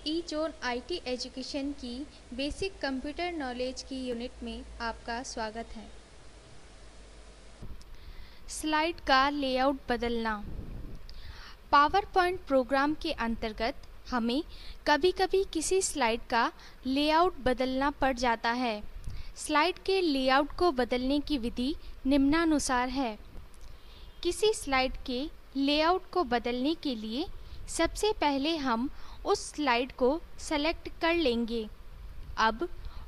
E zone IT education की basic computer knowledge की unit में आपका स्वागत है। स्लाइड का लेआउट बदलना। पावर पॉइंट प्रोग्राम के अंतर्गत हमें कभी-कभी किसी स्लाइड का लेआउट बदलना पड़ जाता है। स्लाइड के लेआउट को बदलने की विधि निम्नानुसार है। किसी स्लाइड के लेआउट को बदलने के लिए सबसे पहले हम उस स्लाइड को सेलेक्ट कर लेंगे। अब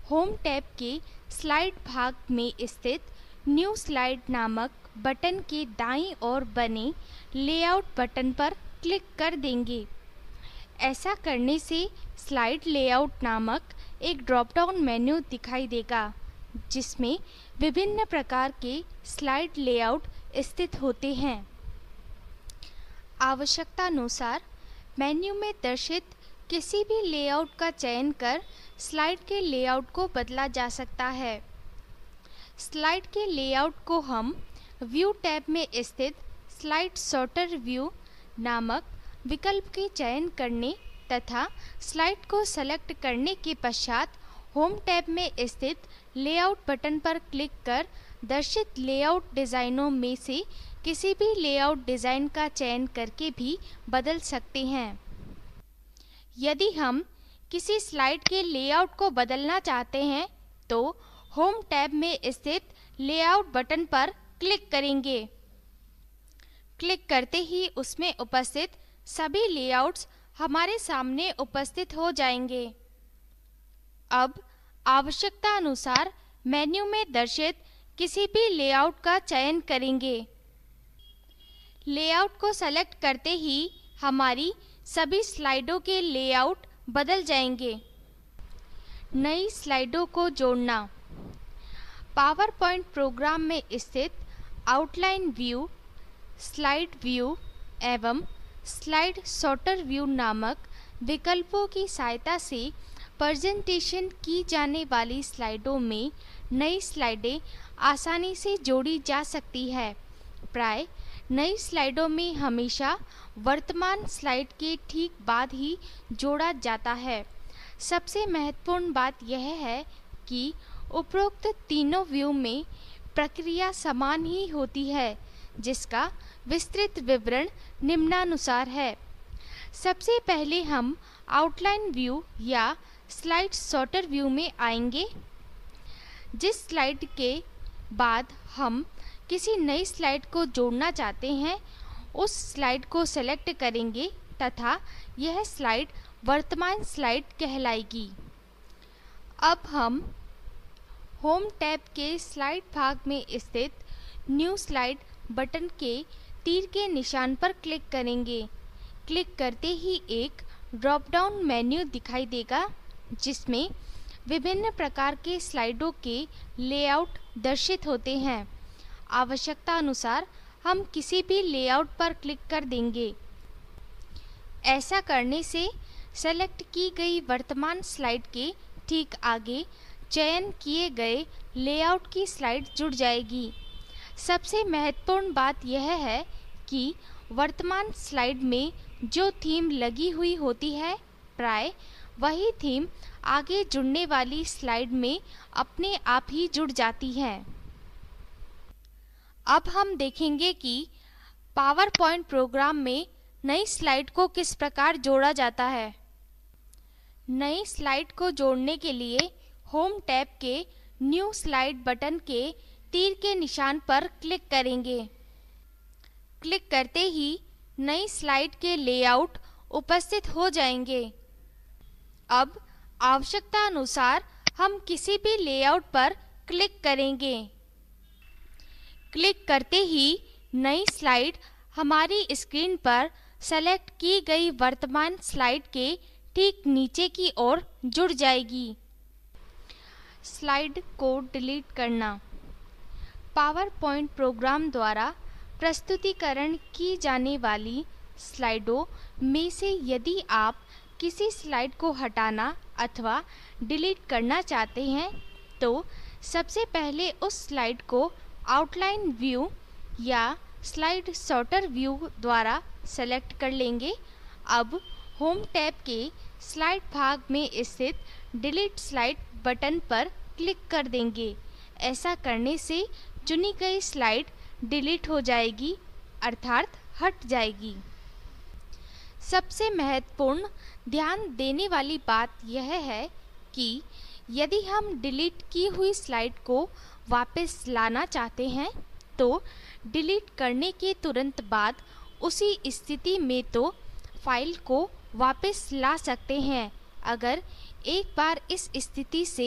होम टैब के स्लाइड भाग में स्थित न्यू स्लाइड नामक बटन के दाईं ओर बने लेआउट बटन पर क्लिक कर देंगे। ऐसा करने से स्लाइड लेआउट नामक एक ड्रॉप डाउन मेन्यू दिखाई देगा, जिसमें विभिन्न प्रकार के स्लाइड लेआउट स्थित होते हैं। आवश्यकतानुसार मेन्यू में दर्शित किसी भी लेआउट का चयन कर स्लाइड के लेआउट को बदला जा सकता है। स्लाइड के लेआउट को हम व्यू टैब में स्थित स्लाइड सॉर्टर व्यू नामक विकल्प के चयन करने तथा स्लाइड को सेलेक्ट करने के पश्चात होम टैब में स्थित लेआउट बटन पर क्लिक कर दर्शित लेआउट डिज़ाइनों में से किसी भी लेआउट डिज़ाइन का चयन करके भी बदल सकते हैं। यदि हम किसी स्लाइड के लेआउट को बदलना चाहते हैं तो होम टैब में स्थित लेआउट बटन पर क्लिक करेंगे। क्लिक करते ही उसमें उपस्थित सभी लेआउट्स हमारे सामने उपस्थित हो जाएंगे। अब आवश्यकता अनुसार मेन्यू में दर्शित किसी भी लेआउट का चयन करेंगे। लेआउट को सेलेक्ट करते ही हमारी सभी स्लाइडों के लेआउट बदल जाएंगे। नई स्लाइडों को जोड़ना। पावर पॉइंट प्रोग्राम में स्थित आउटलाइन व्यू, स्लाइड व्यू एवं स्लाइड सॉर्टर व्यू नामक विकल्पों की सहायता से प्रेजेंटेशन की जाने वाली स्लाइडों में नई स्लाइडें आसानी से जोड़ी जा सकती है। प्राय नई स्लाइडों में हमेशा वर्तमान स्लाइड के ठीक बाद ही जोड़ा जाता है। सबसे महत्वपूर्ण बात यह है कि उपरोक्त तीनों व्यू में प्रक्रिया समान ही होती है, जिसका विस्तृत विवरण निम्नानुसार है। सबसे पहले हम आउटलाइन व्यू या स्लाइड सॉर्टर व्यू में आएंगे। जिस स्लाइड के बाद हम किसी नई स्लाइड को जोड़ना चाहते हैं, उस स्लाइड को सेलेक्ट करेंगे तथा यह स्लाइड वर्तमान स्लाइड कहलाएगी। अब हम होम टैब के स्लाइड भाग में स्थित न्यू स्लाइड बटन के तीर के निशान पर क्लिक करेंगे। क्लिक करते ही एक ड्रॉप डाउन मेन्यू दिखाई देगा, जिसमें विभिन्न प्रकार के स्लाइडों के लेआउट दर्शित होते हैं। आवश्यकता अनुसार हम किसी भी लेआउट पर क्लिक कर देंगे। ऐसा करने से सेलेक्ट की गई वर्तमान स्लाइड के ठीक आगे चयन किए गए लेआउट की स्लाइड जुड़ जाएगी। सबसे महत्वपूर्ण बात यह है कि वर्तमान स्लाइड में जो थीम लगी हुई होती है, प्राय वही थीम आगे जुड़ने वाली स्लाइड में अपने आप ही जुड़ जाती है। अब हम देखेंगे कि पावर पॉइंट प्रोग्राम में नई स्लाइड को किस प्रकार जोड़ा जाता है। नई स्लाइड को जोड़ने के लिए होम टैब के न्यू स्लाइड बटन के तीर के निशान पर क्लिक करेंगे। क्लिक करते ही नई स्लाइड के लेआउट उपस्थित हो जाएंगे। अब आवश्यकता अनुसार हम किसी भी लेआउट पर क्लिक करेंगे। क्लिक करते ही नई स्लाइड हमारी स्क्रीन पर सेलेक्ट की गई वर्तमान स्लाइड के ठीक नीचे की ओर जुड़ जाएगी। स्लाइड को डिलीट करना। पावर पॉइंट प्रोग्राम द्वारा प्रस्तुतिकरण की जाने वाली स्लाइडों में से यदि आप किसी स्लाइड को हटाना अथवा डिलीट करना चाहते हैं, तो सबसे पहले उस स्लाइड को आउटलाइन व्यू या स्लाइड सॉर्टर व्यू द्वारा सेलेक्ट कर लेंगे। अब होम टैब के स्लाइड भाग में स्थित डिलीट स्लाइड बटन पर क्लिक कर देंगे। ऐसा करने से चुनी गई स्लाइड डिलीट हो जाएगी, अर्थात हट जाएगी। सबसे महत्वपूर्ण ध्यान देने वाली बात यह है कि यदि हम डिलीट की हुई स्लाइड को वापस लाना चाहते हैं तो डिलीट करने के तुरंत बाद उसी स्थिति में तो फाइल को वापस ला सकते हैं। अगर एक बार इस स्थिति से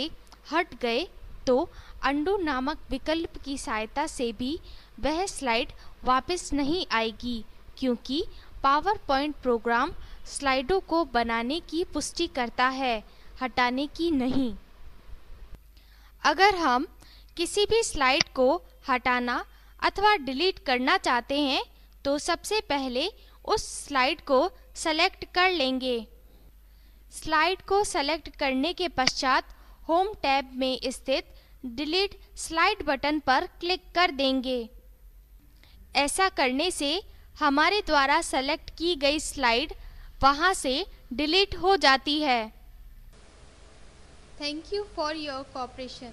हट गए तो अंडू नामक विकल्प की सहायता से भी वह स्लाइड वापस नहीं आएगी, क्योंकि पावर पॉइंट प्रोग्राम स्लाइडों को बनाने की पुष्टि करता है, हटाने की नहीं। अगर हम किसी भी स्लाइड को हटाना अथवा डिलीट करना चाहते हैं तो सबसे पहले उस स्लाइड को सेलेक्ट कर लेंगे। स्लाइड को सेलेक्ट करने के पश्चात होम टैब में स्थित डिलीट स्लाइड बटन पर क्लिक कर देंगे। ऐसा करने से हमारे द्वारा सेलेक्ट की गई स्लाइड वहां से डिलीट हो जाती है। Thank you for your cooperation.